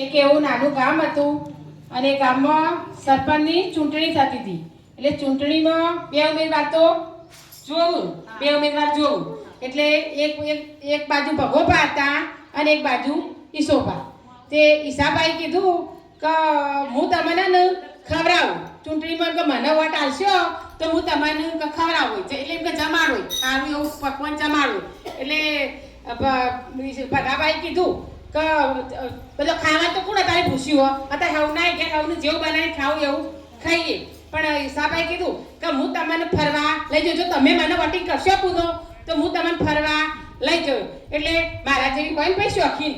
એક એવું નાનું ગામ હતું અને ગામમાં સરપંચની ચૂંટણી થતી હતી. એટલે ચૂંટણીમાં બે ઉમેદવાર તો જોવું, બે ઉમેદવાર જોવું એટલે એક બાજુ ભગોપા હતા અને એક બાજુ ઈસોપા. તે ઈસાબાઈ કીધું કે હું તમને ખવડાવું ચૂંટણીમાં, કે મને વોટ આલશો તો હું તમને ખવડાવું, એટલે એમ કે જમાડું સારું એવું પકવાન જમાડું. એટલે ભગાભાઈ કીધું કે બધો ખાવા તો કોણ તારે પૂછ્યું હો, અત્યારે હવ ના કે હવનું જેવું બનાવી ખાવું એવું ખાઈએ. પણ ઈસાબાઈ કીધું કે હું તમને ફરવા લઈ જજો, તમે મને વોટિંગ કરશો પૂરો તો હું તમને ફરવા લઈ જઉં. એટલે મારા જેવી કોઈ ભાઈ શોખીન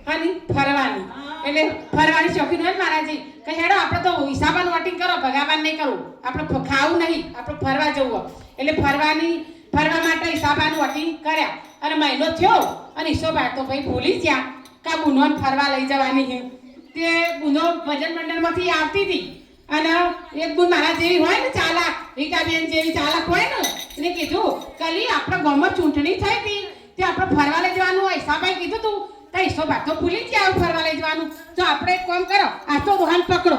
હાની ફરવાની, એટલે ફરવાની શોખીન હોય ને મારાજી કે હેડો આપણે તો ઈસાબાનું વોટિંગ કરો, ભગાબાન નહીં કરવું, આપણે ખાવું નહીં, આપણે ફરવા જવું. એટલે ફરવા માટે ઈસાબાનું વોટિંગ કર્યા અને મહિનો થયો અને ઈસોબા તો ભાઈ ભૂલી ગયા કે બુનોને ફરવા લઈ જવાની છે. તે બુનો ભજન મંડળમાંથી આવતી હતી અને એક બુન મારા જેવી હોય ને ચાલાક, રીટાબેન જેવી ચાલાક હોય ને, એને કીધું કલી આપણે ગામમાં ચૂંટણી થઈ હતી તે આપણે ફરવા લઈ જવાનું હોય. ઈસાબાઈ કીધું તું તો ઈસોબા તો ભૂલી ગયા ફરવા લઈ જવાનું. તો આપણે એક કામ કરો, આ તો ડોહાન પકડો.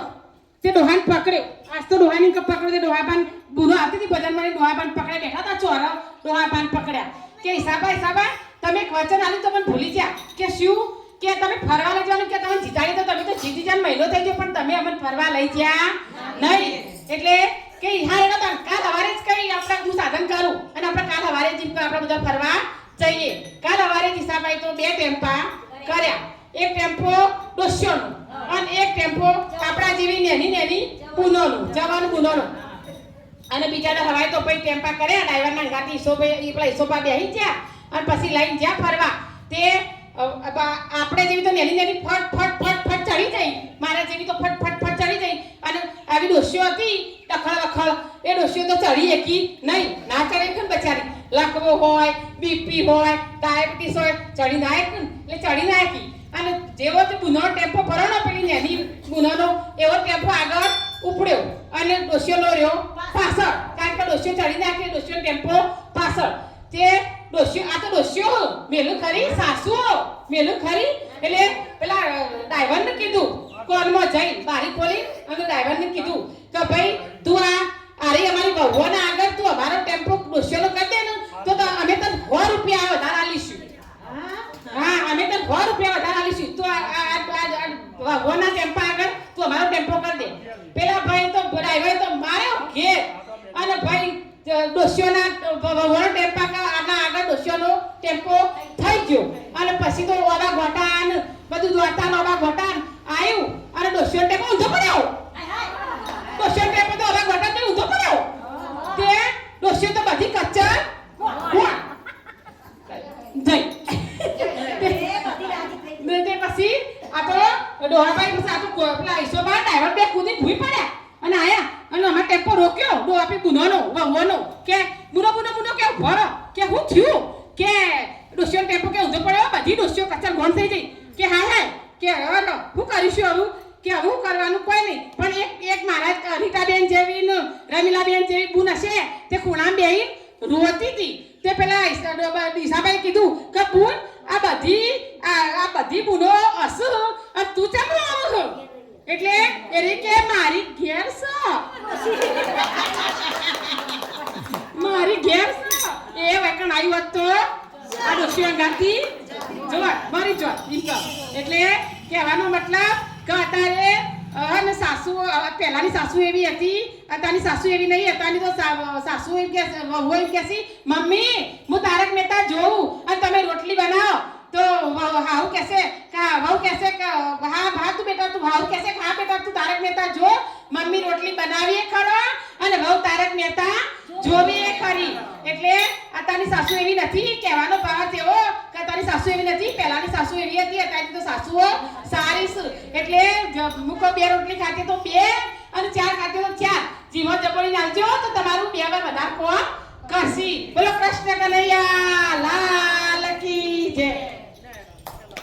તે ડોહાન પકડ્યો, આજ તો ડોહાની પકડો. તે ડોહાબાન બુનો આવતી હતી ભજન મંડળ, ડોહાબાન પકડ્યા બેઠા હતા ચોરા, ડોહાબાન પકડ્યા કે ઈસાબા તમે એક વચન આલ્યું તો મને ભૂલી ગયા કે શું, કે તમે ફરવા લઈ જવાનું, કે તમે જીતાડી તો તમે તો જીતી જાય મહિનો થઈ ગયો પણ તમે અમને ફરવા લઈ ગયા નહીં. એટલે કે હા એનો કાલ સવારે જ કઈ આપણે હું સાધન કરું અને આપણે કાલ સવારે જ આપણે બધા ફરવા જઈએ. કાલ સવારે જ ઈસાબાઈ તો બે ટેમ્પા કર્યા, એક ટેમ્પો ડોસ્યોનો અને એક ટેમ્પો કાપડા જેવી નેની પૂનોનું જવાનું પૂનોનું. અને બીજાના હવાય તો પછી ટેમ્પા કર્યા, ડ્રાઈવરના ગાતી ઈસોપા બેસી ગયા અને પછી લઈને જ્યાં ફરવા. તે આપણે જેવી તો નેની ફટ ચડી જઈ, મારા જેવી તો ફટ ચડી જઈ. અને આવી ડોસીઓ હતી ડખળ, એ ડોસીઓ તો ચડી એકી નહીં, ના ચડે ને બચારી, લકવો હોય, બીપી હોય, ડાયાબિટીસ હોય, ચડી ના એટલે ચડી ના એકી. અને જેવો તે બુનો ટેમ્પો ભરવાનો પેલી નેની બુનોનો એવો ટેમ્પો આગળ ઉપડ્યો અને ડોસીઓ લો રહ્યો પાછળ, કારણ કે ડોસીઓ ચડી નાખી, ડોસીઓ ટેમ્પો પાછળ. તે ડોસીઓ આ તો ડોસીઓ મેલું ખરી, સાસુ મેલું ખરી. એટલે પેલા ડ્રાઈવરને કીધું કોનમાં જઈ બારી ખોલી અને ડ્રાઈવરને કીધું કે ભાઈ તું આરી અમારી વહુઓના આગળ તું અમારો ટેમ્પો ડોસીઓનો કરી દે ને તો અમે તને 100 રૂપિયા વધારે આલીશું. હા, અમે તને 100 રૂપિયા વધારે આલીશું, તો વહુઓના ટેમ્પા આગળ તું અમારો ટેમ્પો કરી દે. પેલા ભાઈ તો ડ્રાઈવર તો માર્યો ઘેર અને ભાઈ ડોસીઓના વહુઓનો ટેમ્પા આગળ ડોસીઓનો ટેમ્પો થઈ ગયો. અને પછી તો ઓલા ઘોટાન બધું દોડતા ઓલા ઘોટાન આવ્યું અને ડોસીઓનો ટેમ્પો ઊંધો પડ્યો. ડોસીઓનો ટેમ્પો તો ઓલા ઘોટાન ઊંધો પડ્યો. તે ડોસીઓ તો બધી કચ્ચર જઈ. તે પછી આ તો ડોહાભાઈ પછી આ તો પેલા ઈસોબા ડ્રાઈવર બે કૂદી ભૂઈ પડ્યા અને આયા અને અમાર ટેમ્પો રોક્યો. ડોહાપી બુનોનો વહુઓનો કે બુનો કે ભરો કે હું થયું, કે ડોસીઓનો ટેમ્પો કે ઊંધો પડ્યો, બધી ડોસીઓ કચ્ચર ગોણ થઈ જઈ. કે હા કે હવે હું કરીશું આવું, કે આવું કરવાનું કોઈ નહીં. પણ એક મારા રીટાબેન જેવી ને રમીલાબેન જેવી બુન હશે તે ખૂણામાં બેહી રોતી હતી. તે પેલા ઈસાબાઈ કીધું કે બુન આ બધી બુનો હશે અને તું કેમ આવું છો? એટલે એરી કે મારી ઘેર છે, મારી ઘેર છે. એ વેકણ આવ્યું હોત તો આ ડોસીઓ ગાતી જોવા મરી જોત. એટલે કહેવાનો મતલબ કે અત્યારે અને સાસુ પહેલાની સાસુ એવી હતી, અત્યારની સાસુ એવી નહીં. અત્યારની તો સાસુ એમ કે વહુ એમ કે મમ્મી હું તારક મહેતા જોઉં અને તમે રોટલી બનાવો તો હાઉ કહેશે કે વહુ કહેશે કે હા ભાત બેટા તું, ભાવ કહેશે કે હા બેટા તું તારક મહેતા જો. મમ્મી રોટલી બનાવીએ ખરો અને વહુ તારક મહેતા જોવીએ ખરી. એટલે અત્યારની સાસુ એવી નથી. કહેવાનો ભાવ એવો કે અત્યારની સાસુ એવી નથી, પહેલાની સાસુ એવી હતી, અત્યારની તો સાસુઓ સારી છે. એટલે મૂકો 2 રોટલી ખાતી તો 2 અને 4 ખાતી તો 4. જીવો જબોડી નાખજો તો તમારું 2 વાર વધારે કોણ કરશી. બોલો કૃષ્ણ કનૈયા લાલ કી જય.